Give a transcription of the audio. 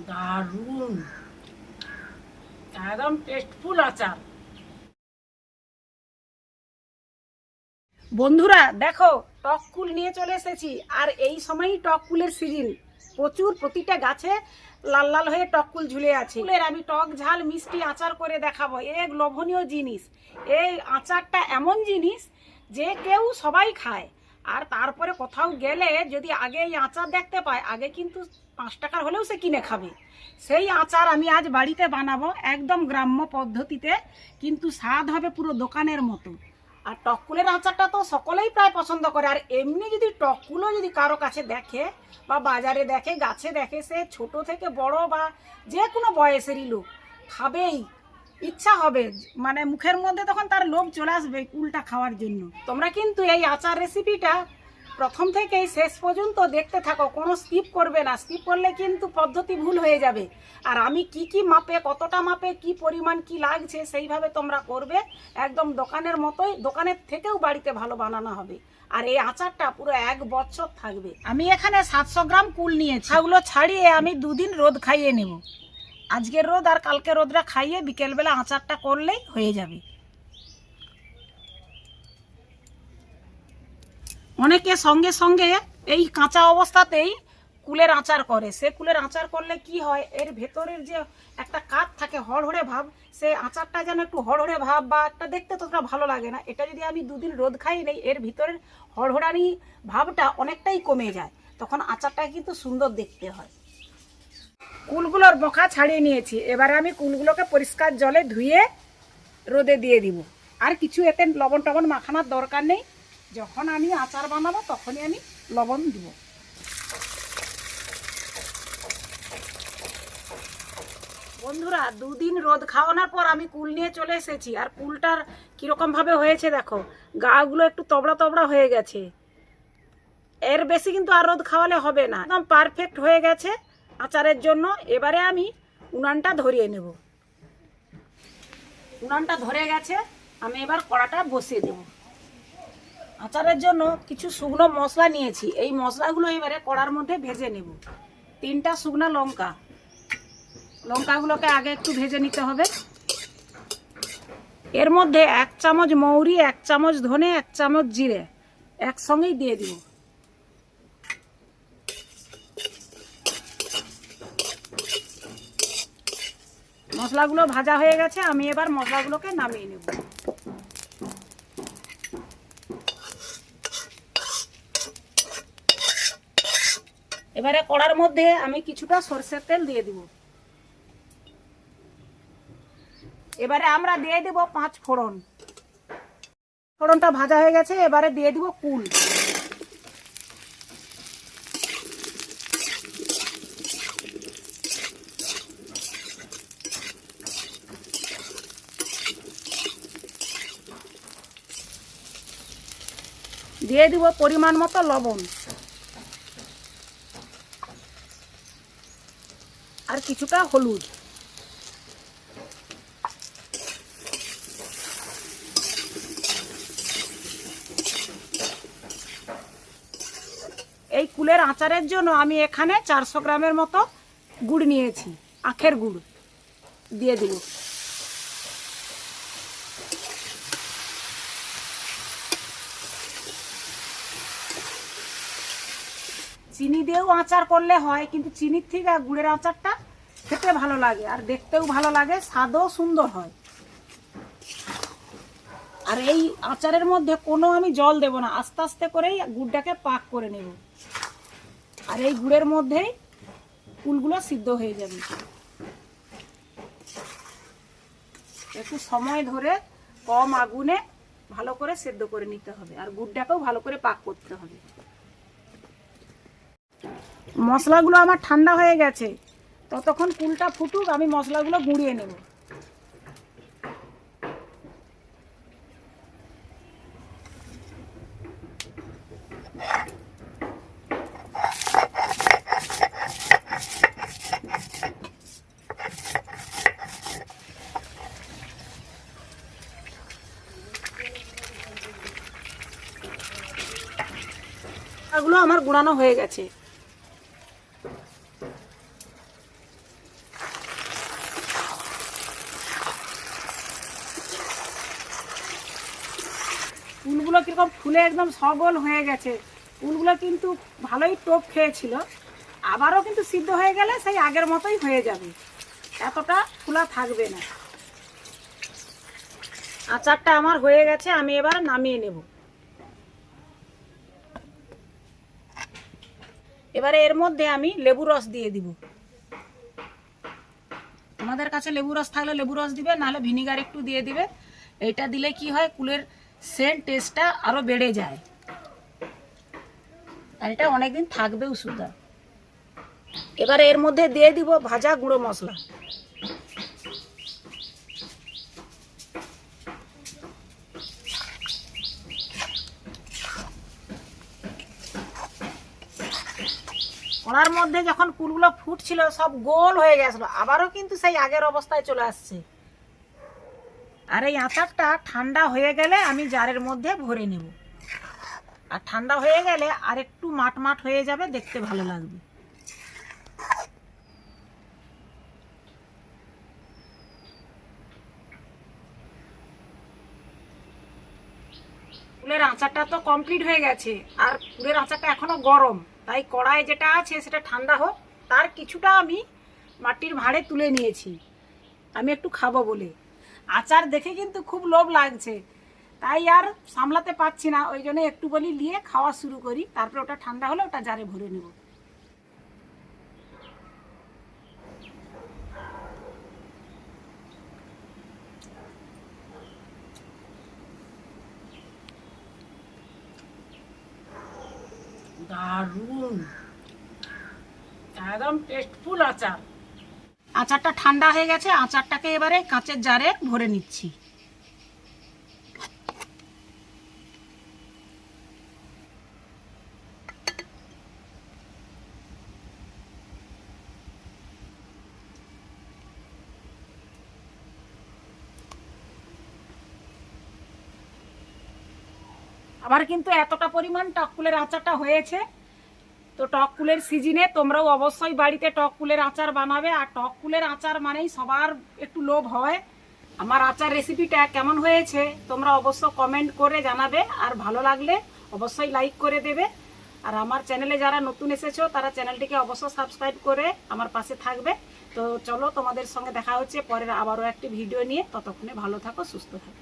দারুণ, একদম টেস্টফুল আচার। বন্ধুরা দেখো, টক কুল নিয়ে চলে এসেছি। আর এই সময়ই টক কুলের সিজন, প্রচুর, প্রতিটা গাছে লাল লাল হয়ে টক কুল ঝুলে আছে। কুলের আমি টক ঝাল মিষ্টি আচার করে দেখাবো, এক লোভনীয় জিনিস। এই আচারটা এমন জিনিস যে কেউ সবাই খায়। আর তারপরে কোথাও গেলে যদি আগে এই আচার দেখতে পায়, আগে কিন্তু 5 টাকার হলেও সে কিনে খাবে। সেই আচার আমি আজ বাড়িতে বানাবো, একদম গ্রাম্য পদ্ধতিতে, কিন্তু স্বাদ হবে পুরো দোকানের মতো। আর টককুলের আচারটা তো সকলেই প্রায় পছন্দ করে। আর এমনি যদি টককুলো যদি কারো কাছে দেখে বা বাজারে দেখে, গাছে দেখে, সে ছোট থেকে বড় বা যে কোনো বয়সেরই লোক খাবেই, ইচ্ছা হবে, মানে মুখের মধ্যে তখন তার লোভ চলে আসবে কুলটা খাওয়ার জন্য। তোমরা কিন্তু এই আচার রেসিপিটা প্রথম থেকেই শেষ পর্যন্ত দেখতে থাকো, কোনো স্কিপ করবে না। স্কিপ করলে কিন্তু পদ্ধতি ভুল হয়ে যাবে। আর আমি কি কি মাপে, কতটা মাপে, কি পরিমাণ কি লাগছে, সেইভাবে তোমরা করবে। একদম দোকানের মতোই, দোকানের থেকেও বাড়িতে ভালো বানানো হবে। আর এই আচারটা পুরো 1 বছর থাকবে। আমি এখানে 700 গ্রাম কুল নিয়েছি, সেগুলো ছাড়িয়ে আমি 2 দিন রোদ খাইয়ে নেব। আজকের রোদ আর কালকে রোদরা খাইয়ে বিকেলবেলা আচারটা করলেই হয়ে যাবে। অনেকে সঙ্গে সঙ্গে এই কাঁচা অবস্থাতেই কুলের আচার করে। সে কুলের আচার করলে কি হয়, এর ভেতরের যে একটা কাঠ থাকে হড়হড়ে ভাব, সে আচারটা যেন একটু হড়হড়ে ভাব বা একটা দেখতে ততটা ভালো লাগে না। এটা যদি আমি 2 দিন রোদ খাই নেই, এর ভিতরের হড়হড়ানি ভাবটা অনেকটাই কমে যায়, তখন আচারটা কিন্তু সুন্দর দেখতে হয়। কুলগুলোর বোকা ছাড়িয়ে নিয়েছি, এবারে আমি কুলগুলোকে পরিষ্কার জলে ধুয়ে রোদে দিয়ে দিব। আর কিছু এতে লবণ টবণ মাখানোর দরকার নেই, যখন আমি আচার বানাবো তখনই আমি লবণ দিব। বন্ধুরা 2 দিন রোদ খাওয়ানোর পর আমি কুল নিয়ে চলে এসেছি। আর কুলটার কীরকম ভাবে হয়েছে দেখো, গাগুলো একটু তবড়া তবড়া হয়ে গেছে। এর বেশি কিন্তু আর রোদ খাওয়ালে হবে না, একদম পারফেক্ট হয়ে গেছে আচারের জন্য। এবারে আমি উনানটা ধরিয়ে নেব। উনানটা ধরে গেছে, আমি এবার কড়াটা বসিয়ে দেব। আচারের জন্য কিছু শুকনো মশলা নিয়েছি, এই মশলাগুলো এবারে কড়ার মধ্যে ভেজে নেব। 3টা শুকনো লঙ্কা, লঙ্কাগুলোকে আগে একটু ভেজে নিতে হবে। এর মধ্যে 1 চামচ মৌরি, 1 চামচ ধনে, 1 চামচ জিরে একসঙ্গেই দিয়ে দিব। মশলাগুলো ভাজা হয়ে গেছে, আমি এবার মশলাগুলোকে নামিয়ে নেব। এবারে কড়ার মধ্যে আমি কিছুটা সরষের তেল দিয়ে দিব। এবারে আমরা দিয়ে দেব 5 ফোড়ন। ফোড়নটা ভাজা হয়ে গেছে, এবারে দিয়ে দিব কুল। দিয়ে দিব পরিমাণ মতো লবণ আর কিছুটা হলুদ। এই কুলের আচারের জন্য আমি এখানে 400 গ্রামের মতো গুড় নিয়েছি, আখের গুড় দিয়ে দিব। চিনি দিয়েও আচার করলে হয়, কিন্তু চিনির থেকে গুড়ের আচারটা খেতে ভালো লাগে আর দেখতেও ভালো লাগে, স্বাদও সুন্দর হয়। আর এই আচারের মধ্যে কোনো আমি জল দেব না, আস্তে আস্তে করেই গুড়টাকে পাক করে নেব। আর এই গুড়ের মধ্যেই কুলগুলো সিদ্ধ হয়ে যাবে। একটু সময় ধরে কম আগুনে ভালো করে সেদ্ধ করে নিতে হবে, আর গুড়টাকেও ভালো করে পাক করতে হবে। মশলাগুলো আমার ঠান্ডা হয়ে গেছে, ততক্ষণ কুলটা ফুটুক, আমি মশলাগুলো গুঁড়িয়ে নেব। এগুলো আমার গুঁড়ানো হয়ে গেছে। কুলগুলো কীরকম ফুলে একদম সবল হয়ে গেছে। কুলগুলো কিন্তু ভালোই টোপ খেয়েছিল, আবারও কিন্তু সিদ্ধ হয়ে গেলে সেই আগের মতোই হয়ে যাবে, এতটা ফুলা থাকবে না। আচারটা আমার হয়ে গেছে, আমি এবার নামিয়ে নেব। এবারে এর মধ্যে আমি লেবু রস দিয়ে দিব। তোমাদের কাছে লেবু রস থাকলে লেবু রস দিবে, নাহলে ভিনিগার একটু দিয়ে দিবে। এইটা দিলে কি হয়, কুলের সেন্ট টেস্টটা আরো বেড়ে যায়, আর এটা অনেকদিন থাকবেও সুদা। এবারে এর মধ্যে দিয়ে দিব ভাজা গুঁড়ো মশলা। ওনার মধ্যে যখন কুলগুলো ফুটছিল সব গোল হয়ে গেছিল, আবারও কিন্তু সেই আগের অবস্থায় চলে আসছে। আর এই আচারটা ঠান্ডা হয়ে গেলে আমি জারের মধ্যে ভরে নেব, আর ঠান্ডা হয়ে গেলে আর একটু মাট মাট হয়ে যাবে, দেখতে ভালো লাগবে। কুলের আচারটা তো কমপ্লিট হয়ে গেছে, আর কুলের আচারটা এখনো গরম, তাই কড়াই যেটা আছে সেটা ঠান্ডা হোক, তার কিছুটা আমি মাটির ভাঁড়ে তুলে নিয়েছি, আমি একটু খাবো বলে। আচার দেখে কিন্তু খুব লোভ লাগছে, তাই আর সামলাতে পারছি না, ওই জন্য একটু বলি নিয়ে খাওয়া শুরু করি, তারপরে ওটা ঠান্ডা হলে ওটা জারে ভরে নেব। দারুণ, একদম টেস্টফুল আচার। আচারটা ঠান্ডা হয়ে গেছে, আচারটাকে এবারে কাঁচের জারে ভরে নিচ্ছি। আবার কিন্তু এতটা পরিমাণ টককুলের আচারটা হয়েছে, তো টককুলের সিজনে তোমরাও অবশ্যই বাড়িতে টককুলের আচার বানাবে। আর টককুলের আচার মানেই সবার একটু লোভ হয়। আমার আচার রেসিপিটা কেমন হয়েছে তোমরা অবশ্য কমেন্ট করে জানাবে, আর ভালো লাগলে অবশ্যই লাইক করে দেবে। আর আমার চ্যানেলে যারা নতুন এসেছো তারা চ্যানেলটিকে অবশ্যই সাবস্ক্রাইব করে আমার পাশে থাকবে। তো চলো, তোমাদের সঙ্গে দেখা হচ্ছে পরের আবারও একটি ভিডিও নিয়ে, ততক্ষণে ভালো থাকো, সুস্থ থাকো।